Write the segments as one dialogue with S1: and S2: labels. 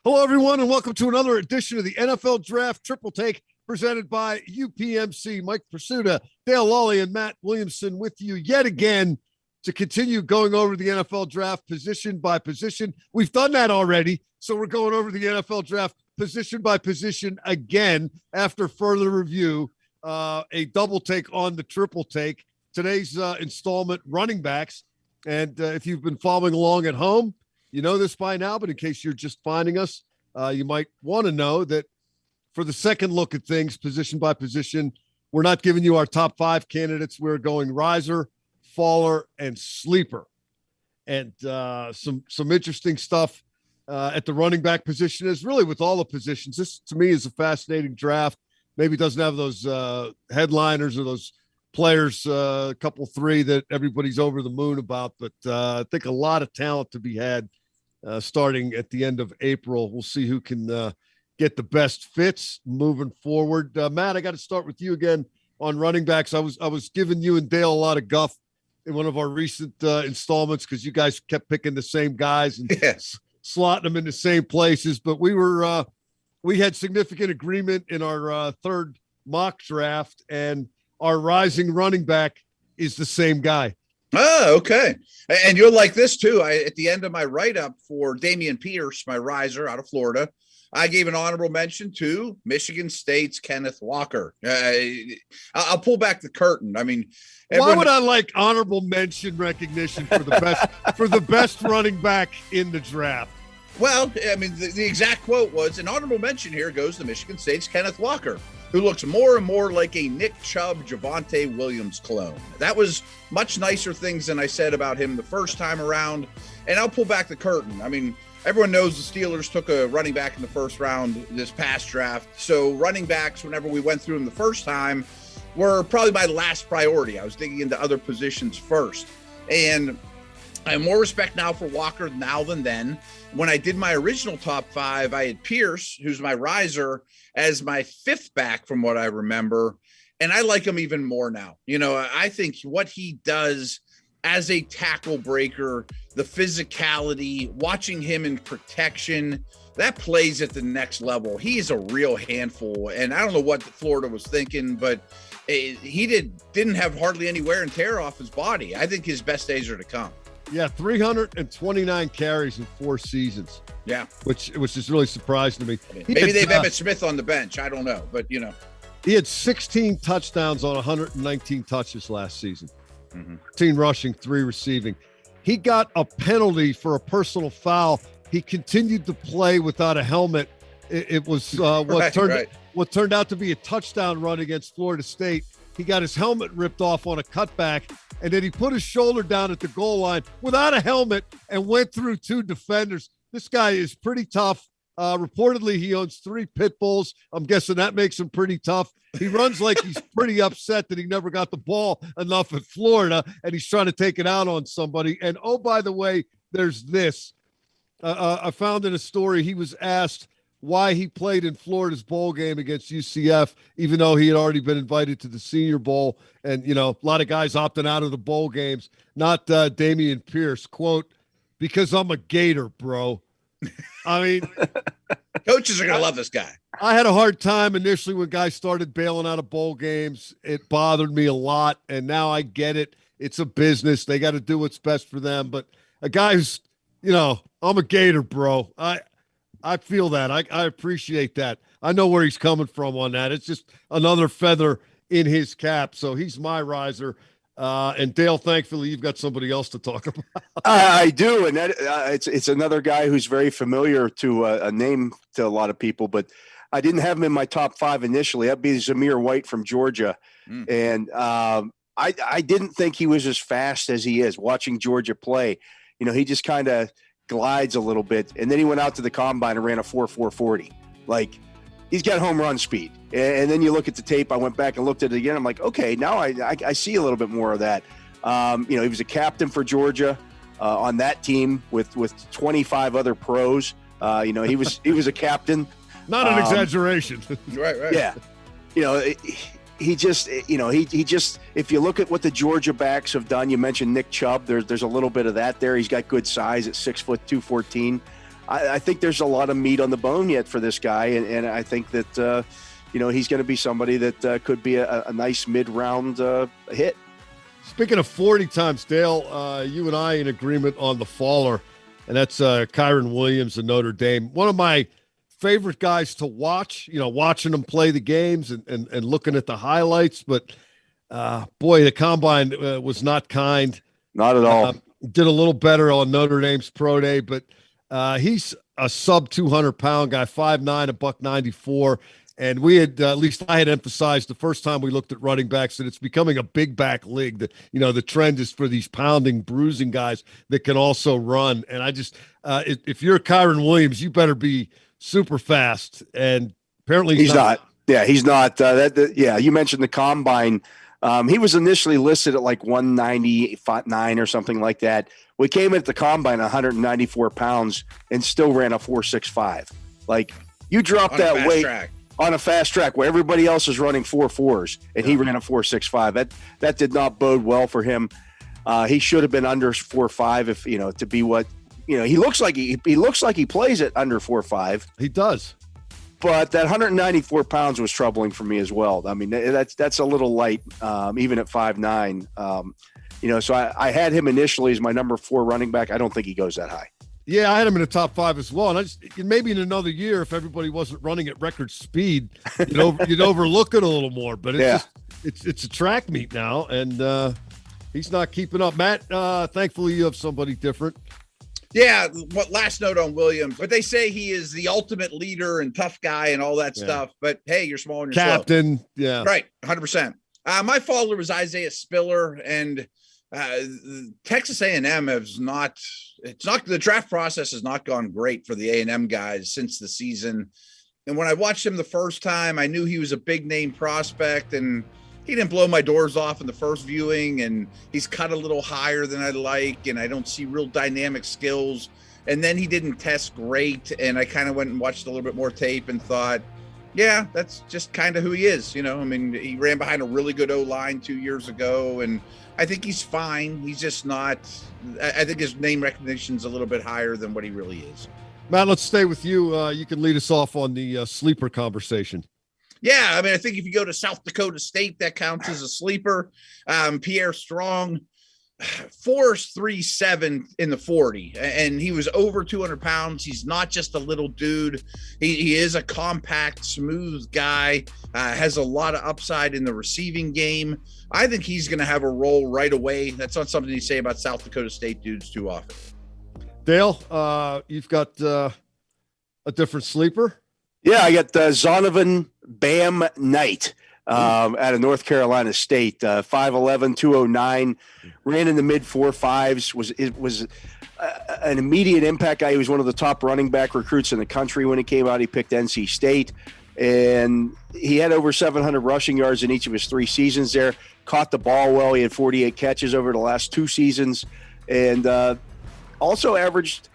S1: Hello, everyone, and welcome to another edition of the NFL Draft Triple Take presented by UPMC. Mike Prisuta, Dale Lolley, and Matt Williamson with you yet again to continue going over the NFL Draft position by position. We've done that already, so we're going over the NFL Draft position by position again after further review, a double take on the triple take. Today's installment, running backs. And if you've been following along at home, you know this by now, but in case you're just finding us, you might want to know that for the second look at things, position by position, we're not giving you our top five candidates. We're going riser, faller, and sleeper. And some interesting stuff at the running back position is really with all the positions. This, to me, is a fascinating draft. Maybe it doesn't have those headliners or those players, a couple three that everybody's over the moon about, but I think a lot of talent to be had starting at the end of April. We'll see who can get the best fits moving forward. Matt, I got to start with you again on running backs. I was giving you and Dale a lot of guff in one of our recent installments because you guys kept picking the same guys and slotting them in the same places, but we had significant agreement in our third mock draft, and our rising running back is the same guy.
S2: Oh, okay. And you'll like this too. At the end of my write-up for Dameon Pierce, my riser out of Florida, I gave an honorable mention to Michigan State's Kenneth Walker. I'll pull back the curtain. I mean,
S1: why would I like honorable mention recognition for the best for the best running back in the draft?
S2: Well, I mean, the exact quote was, an honorable mention here goes to Michigan State's Kenneth Walker, who looks more and more like a Nick Chubb, Javonte Williams clone. That was much nicer things than I said about him the first time around. And I'll pull back the curtain. I mean, everyone knows the Steelers took a running back in the first round this past draft. So running backs, whenever we went through them the first time, were probably my last priority. I was digging into other positions first. And I have more respect now for Walker now than then. When I did my original top five, I had Pierce, who's my riser, as my fifth back from what I remember. And I like him even more now. You know, I think what he does as a tackle breaker, the physicality, watching him in protection, that plays at the next level. He is a real handful. And I don't know what Florida was thinking, but he didn't have hardly any wear and tear off his body. I think his best days are to come.
S1: Yeah, 329 carries in 4 seasons.
S2: Yeah.
S1: Which is really surprising to me.
S2: Maybe they've Emmitt Smith on the bench. I don't know, but you know.
S1: He had 16 touchdowns on 119 touches last season. 13 rushing, 3 receiving. He got a penalty for a personal foul. He continued to play without a helmet. It was what turned out to be a touchdown run against Florida State. He got his helmet ripped off on a cutback, and then he put his shoulder down at the goal line without a helmet and went through 2 defenders. This guy is pretty tough. Reportedly, he owns 3 pit bulls. I'm guessing that makes him pretty tough. He runs like he's pretty upset that he never got the ball enough at Florida, and he's trying to take it out on somebody. And, oh, by the way, there's this. I found in a story he was asked why he played in Florida's bowl game against UCF, even though he had already been invited to the Senior Bowl. And, you know, a lot of guys opting out of the bowl games. Not Dameon Pierce. Quote, because I'm a Gator, bro. I mean,
S2: coaches are going to love this guy.
S1: I had a hard time initially when guys started bailing out of bowl games. It bothered me a lot, and now I get it. It's a business. They got to do what's best for them. But a guy who's, you know, I'm a Gator, bro. I feel that. I appreciate that. I know where he's coming from on that. It's just another feather in his cap. So he's my riser. And Dale, thankfully, you've got somebody else to talk about.
S3: I do, and that it's another guy who's very familiar to a name to a lot of people, but I didn't have him in my top 5 initially. That'd be Zamir White from Georgia, and I didn't think he was as fast as he is. Watching Georgia play, you know, he just kind of glides a little bit, and then he went out to the combine and ran a 4.40. Like, he's got home run speed. And then you look at the tape. I went back and looked at it again. I'm like, okay, now I see a little bit more of that. You know, he was a captain for Georgia on that team with 25 other pros. You know, he was a captain.
S1: Not an exaggeration.
S2: Right.
S3: Yeah. You know, he just, if you look at what the Georgia backs have done, you mentioned Nick Chubb. There's a little bit of that there. He's got good size at 6 foot 214. I think there's a lot of meat on the bone yet for this guy, and I think that he's going to be somebody that could be a nice mid-round hit.
S1: Speaking of 40 times, Dale, you and I in agreement on the faller, and that's Kyron Williams of Notre Dame. One of my favorite guys to watch, watching him play the games and looking at the highlights. But, boy, the combine was not kind.
S3: Not at all.
S1: Did a little better on Notre Dame's pro day, but he's a sub 200-pound guy, 5'9", $194. And we had, at least I had emphasized the first time we looked at running backs that it's becoming a big back league. That, the trend is for these pounding, bruising guys that can also run. And I just, if you're Kyron Williams, you better be super fast. And apparently he's not.
S3: Yeah, he's not. You mentioned the combine. He was initially listed at like 199 or something like that. We came at the combine 194 pounds and still ran a 4.65. Like, you drop that weight on a fast track where everybody else is running 4.4s and he ran a 4.65. That did not bode well for him. He should have been under 4.5 if to be what he looks like. He looks like he plays at under 4.5.
S1: He does.
S3: But that 194 pounds was troubling for me as well. I mean, that's a little light, even at 5'9". So I had him initially as my number 4 running back. I don't think he goes that high.
S1: Yeah, I had him in the top 5 as well. And maybe in another year, if everybody wasn't running at record speed, you'd overlook it a little more. But it's a track meet now, and he's not keeping up. Matt, thankfully you have somebody different.
S2: Yeah, last note on Williams, but they say he is the ultimate leader and tough guy and all that stuff. But hey, you're small and you're
S1: captain,
S2: slow.
S1: Yeah,
S2: right, 100%. My follower was Isaiah Spiller, and Texas A&M has not. It's not the draft process has not gone great for the A&M guys since the season. And when I watched him the first time, I knew he was a big name prospect, and he didn't blow my doors off in the first viewing, and he's cut a little higher than I like, and I don't see real dynamic skills. And then he didn't test great, and I kind of went and watched a little bit more tape and thought, yeah, that's just kind of who he is. He ran behind a really good O-line 2 years ago, and I think he's fine. He's just not – I think his name recognition is a little bit higher than what he really is.
S1: Matt, let's stay with you. You can lead us off on the sleeper conversation.
S2: Yeah, I mean, I think if you go to South Dakota State, that counts as a sleeper. Pierre Strong, 4.37 in the 40, and he was over 200 pounds. He's not just a little dude. He is a compact, smooth guy, has a lot of upside in the receiving game. I think he's going to have a role right away. That's not something you say about South Dakota State dudes too often.
S1: Dale, you've got a different sleeper?
S3: Yeah, I got Zonovan Bam Knight out of North Carolina State, 5'11", 209, ran in the mid 4.5s, was an immediate impact guy. He was one of the top running back recruits in the country when he came out. He picked NC State, and he had over 700 rushing yards in each of his 3 seasons there, caught the ball well. He had 48 catches over the last 2 seasons, and also averaged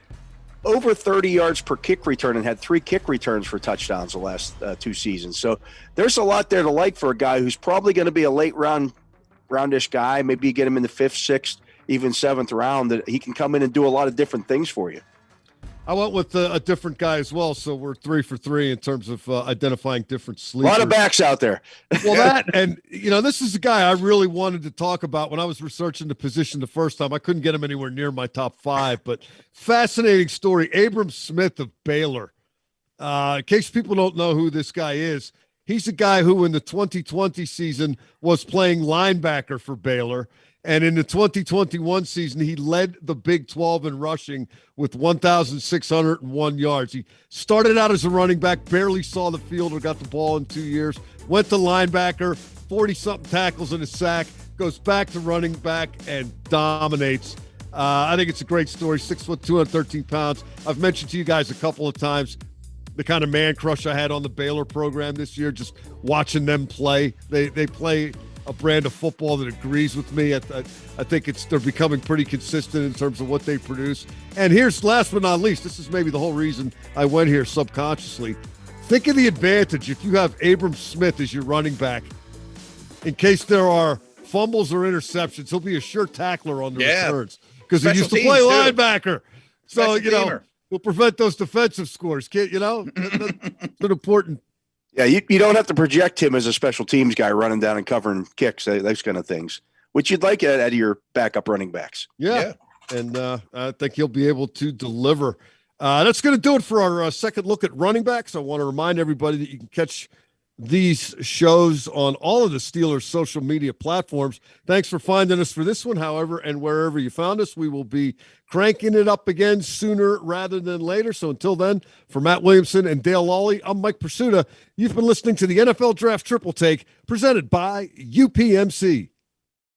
S3: over 30 yards per kick return and had 3 kick returns for touchdowns the last 2 seasons. So there's a lot there to like for a guy who's probably going to be a late roundish guy. Maybe you get him in the 5th, 6th, even 7th round, that he can come in and do a lot of different things for you. I
S1: went with a different guy as well, so we're 3 for 3 in terms of identifying different sleepers.
S3: A lot of backs out there.
S1: Well, that, and this is a guy I really wanted to talk about when I was researching the position the first time. I couldn't get him anywhere near my top 5, but fascinating story. Abram Smith of Baylor. In case people don't know who this guy is, he's a guy who in the 2020 season was playing linebacker for Baylor. And in the 2021 season, he led the Big 12 in rushing with 1,601 yards. He started out as a running back, barely saw the field or got the ball in 2 years, went to linebacker, 40-something tackles and a sack, goes back to running back and dominates. I think it's a great story, 6 foot, 213 pounds. I've mentioned to you guys a couple of times the kind of man crush I had on the Baylor program this year, just watching them play. They play a brand of football that agrees with me. I think they're becoming pretty consistent in terms of what they produce. And here's, last but not least, this is maybe the whole reason I went here subconsciously. Think of the advantage if you have Abram Smith as your running back. In case there are fumbles or interceptions, he'll be a sure tackler on the returns because he used to play linebacker. So, We'll prevent those defensive scores. Can't, That's important.
S3: Yeah, you don't have to project him as a special teams guy running down and covering kicks, those kind of things, which you'd like out of your backup running backs.
S1: Yeah. And I think he'll be able to deliver. That's going to do it for our second look at running backs. I want to remind everybody that you can catch these shows on all of the Steelers social media platforms. Thanks for finding us for this one. However, and wherever you found us, we will be cranking it up again sooner rather than later. So until then, for Matt Williamson and Dale Lolley, I'm Mike Prisuta. You've been listening to the NFL Draft Triple Take presented by UPMC.